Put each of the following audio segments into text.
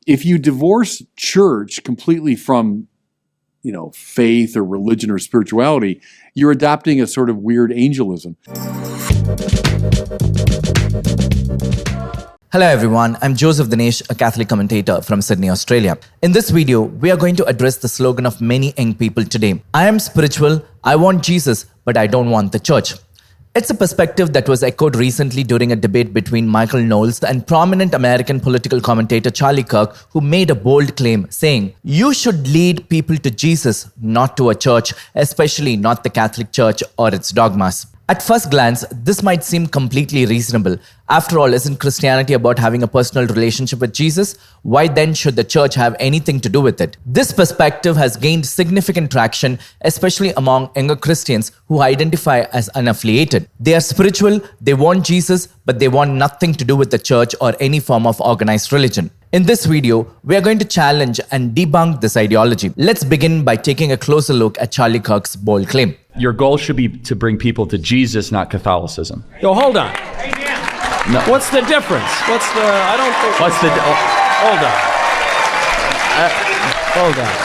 If you divorce church completely from, faith or religion or spirituality, you're adopting a sort of weird angelism. Hello everyone, I'm Joseph Dinesh, a Catholic commentator from Sydney, Australia. In this video, we are going to address the slogan of many young people today. I am spiritual, I want Jesus, but I don't want the church. It's a perspective that was echoed recently during a debate between Michael Knowles and prominent American political commentator Charlie Kirk, who made a bold claim saying, "You should lead people to Jesus, not to a church, especially not the Catholic Church or its dogmas." At first glance, this might seem completely reasonable. After all, isn't Christianity about having a personal relationship with Jesus? Why then should the church have anything to do with it? This perspective has gained significant traction, especially among younger Christians who identify as unaffiliated. They are spiritual, they want Jesus, but they want nothing to do with the church or any form of organized religion. In this video, we are going to challenge and debunk this ideology. Let's begin by taking a closer look at Charlie Kirk's bold claim. Your goal should be to bring people to Jesus, not Catholicism. Yo, hold on. No. What's the difference? Hold on.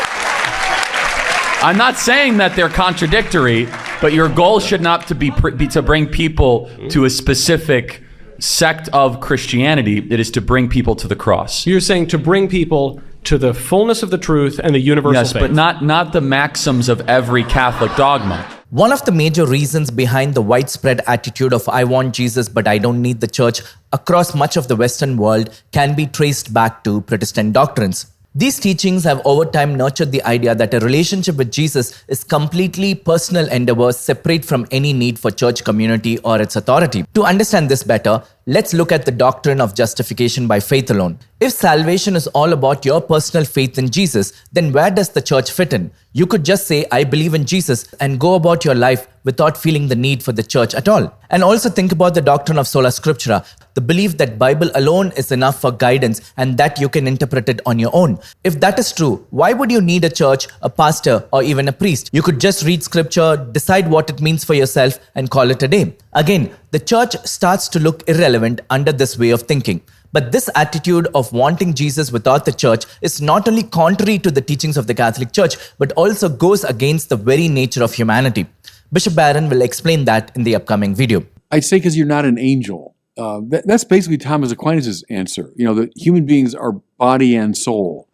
I'm not saying that they're contradictory, but your goal should not to be to bring people to a specific sect of Christianity. It is to bring people to the cross. You're saying to bring people to the fullness of the truth and the universal faith. Yes, but not the maxims of every Catholic dogma. One of the major reasons behind the widespread attitude of "I want Jesus, but I don't need the church" across much of the Western world can be traced back to Protestant doctrines. These teachings have over time nurtured the idea that a relationship with Jesus is completely personal endeavor, separate from any need for church community or its authority. To understand this better, let's look at the doctrine of justification by faith alone. If salvation is all about your personal faith in Jesus, then where does the church fit in? You could just say, "I believe in Jesus," and go about your life without feeling the need for the church at all. And also think about the doctrine of sola scriptura, the belief that Bible alone is enough for guidance and that you can interpret it on your own. If that is true, why would you need a church, a pastor, or even a priest? You could just read scripture, decide what it means for yourself, and call it a day. Again, the church starts to look irrelevant under this way of thinking. But this attitude of wanting Jesus without the church is not only contrary to the teachings of the Catholic Church, but also goes against the very nature of humanity. Bishop Barron will explain that in the upcoming video. I'd say because you're not an angel. That's basically Thomas Aquinas' answer. That human beings are body and soul.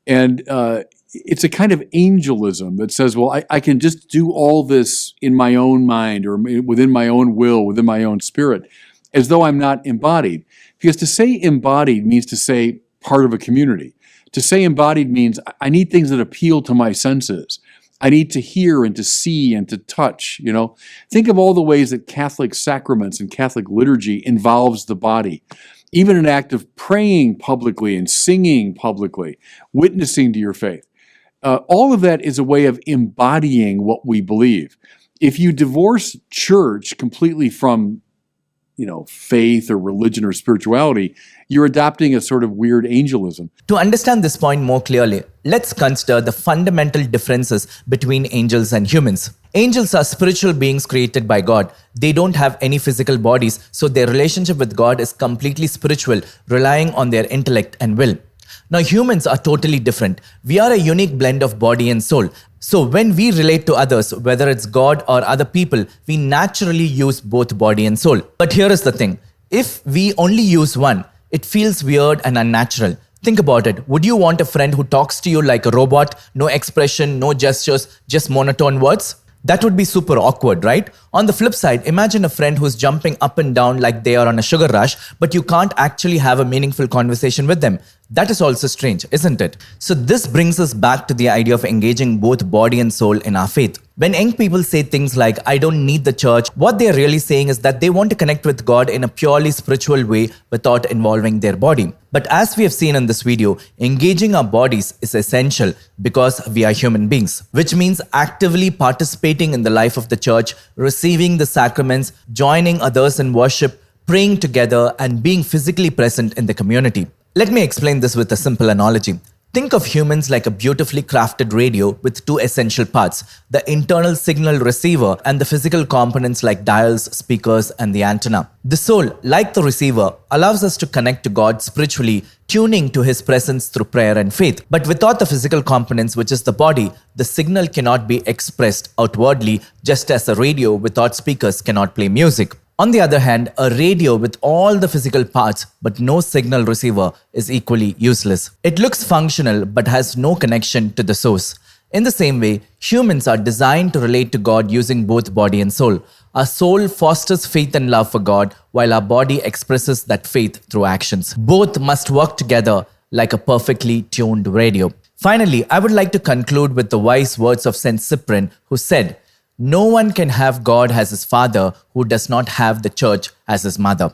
And it's a kind of angelism that says, well, I can just do all this in my own mind or within my own will, within my own spirit, as though I'm not embodied. Because to say embodied means to say part of a community. To say embodied means I need things that appeal to my senses. I need to hear and to see and to touch, Think of all the ways that Catholic sacraments and Catholic liturgy involves the body. Even an act of praying publicly and singing publicly, witnessing to your faith. All of that is a way of embodying what we believe. If you divorce church completely from faith or religion or spirituality, you're adopting a sort of weird angelism. To understand this point more clearly, let's consider the fundamental differences between angels and humans. Angels are spiritual beings created by God. They don't have any physical bodies, so their relationship with God is completely spiritual, relying on their intellect and will. Now, humans are totally different. We are a unique blend of body and soul. So when we relate to others, whether it's God or other people, we naturally use both body and soul. But here is the thing. If we only use one, it feels weird and unnatural. Think about it. Would you want a friend who talks to you like a robot, no expression, no gestures, just monotone words? That would be super awkward, right? On the flip side, imagine a friend who's jumping up and down like they are on a sugar rush, but you can't actually have a meaningful conversation with them. That is also strange, isn't it? So this brings us back to the idea of engaging both body and soul in our faith. When young people say things like, "I don't need the church," what they're really saying is that they want to connect with God in a purely spiritual way without involving their body. But as we have seen in this video, engaging our bodies is essential because we are human beings, which means actively participating in the life of the church, receiving the sacraments, joining others in worship, praying together, and being physically present in the community. Let me explain this with a simple analogy. Think of humans like a beautifully crafted radio with two essential parts, the internal signal receiver and the physical components like dials, speakers, and the antenna. The soul, like the receiver, allows us to connect to God spiritually, tuning to His presence through prayer and faith. But without the physical components, which is the body, the signal cannot be expressed outwardly, just as a radio without speakers cannot play music. On the other hand, a radio with all the physical parts but no signal receiver is equally useless. It looks functional but has no connection to the source. In the same way, humans are designed to relate to God using both body and soul. Our soul fosters faith and love for God, while our body expresses that faith through actions. Both must work together like a perfectly tuned radio. Finally, I would like to conclude with the wise words of Saint Cyprian, who said, "No one can have God as his father who does not have the church as his mother."